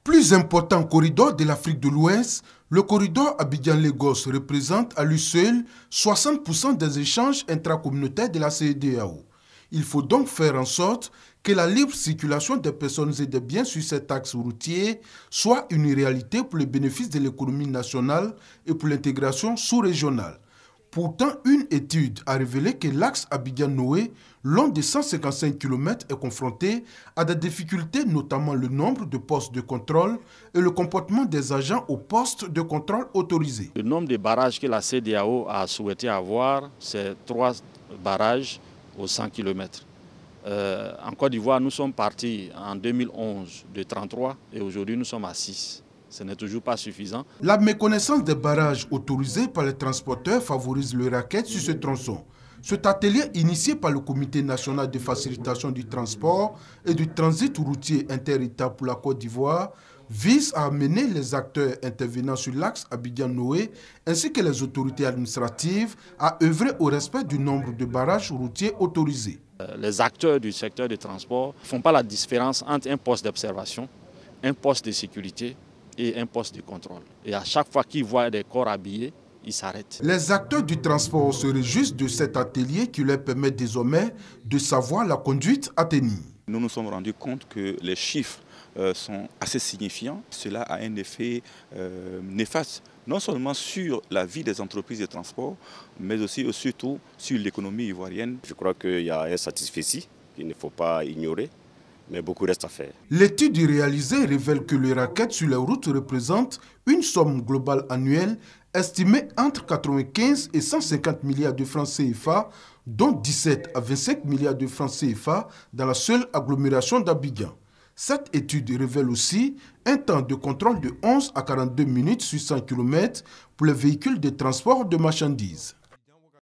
Plus important corridor de l'Afrique de l'Ouest, le corridor Abidjan-Lagos représente à lui seul 60% des échanges intracommunautaires de la CEDEAO. Il faut donc faire en sorte que la libre circulation des personnes et des biens sur cet axe routier soit une réalité pour le bénéfice de l'économie nationale et pour l'intégration sous-régionale. Pourtant, une étude a révélé que l'axe Abidjan-Noé, long de 155 km, est confronté à des difficultés, notamment le nombre de postes de contrôle et le comportement des agents aux postes de contrôle autorisés. Le nombre de barrages que la CEDEAO a souhaité avoir, c'est 3 barrages aux 100 km. En Côte d'Ivoire, nous sommes partis en 2011 de 33 et aujourd'hui nous sommes à 6. Ce n'est toujours pas suffisant. La méconnaissance des barrages autorisés par les transporteurs favorise le racket sur ce tronçon. Cet atelier, initié par le Comité national de facilitation du transport et du transit routier inter-État pour la Côte d'Ivoire, vise à amener les acteurs intervenant sur l'axe Abidjan-Noé ainsi que les autorités administratives à œuvrer au respect du nombre de barrages routiers autorisés. Les acteurs du secteur du transport ne font pas la différence entre un poste d'observation, un poste de sécurité et un poste de contrôle. Et à chaque fois qu'ils voient des corps habillés, ils s'arrêtent. Les acteurs du transport se réjouissent de cet atelier qui leur permet désormais de savoir la conduite à tenir. Nous nous sommes rendus compte que les chiffres sont assez signifiants. Cela a un effet néfaste, non seulement sur la vie des entreprises de transport, mais aussi et surtout sur l'économie ivoirienne. Je crois qu'il y a un satisfecit qu'il ne faut pas ignorer, mais beaucoup reste à faire. L'étude réalisée révèle que les rackets sur les routes représentent une somme globale annuelle estimée entre 95 et 150 milliards de francs CFA, dont 17 à 25 milliards de francs CFA dans la seule agglomération d'Abidjan. Cette étude révèle aussi un temps de contrôle de 11 à 42 minutes sur 100 km pour les véhicules de transport de marchandises.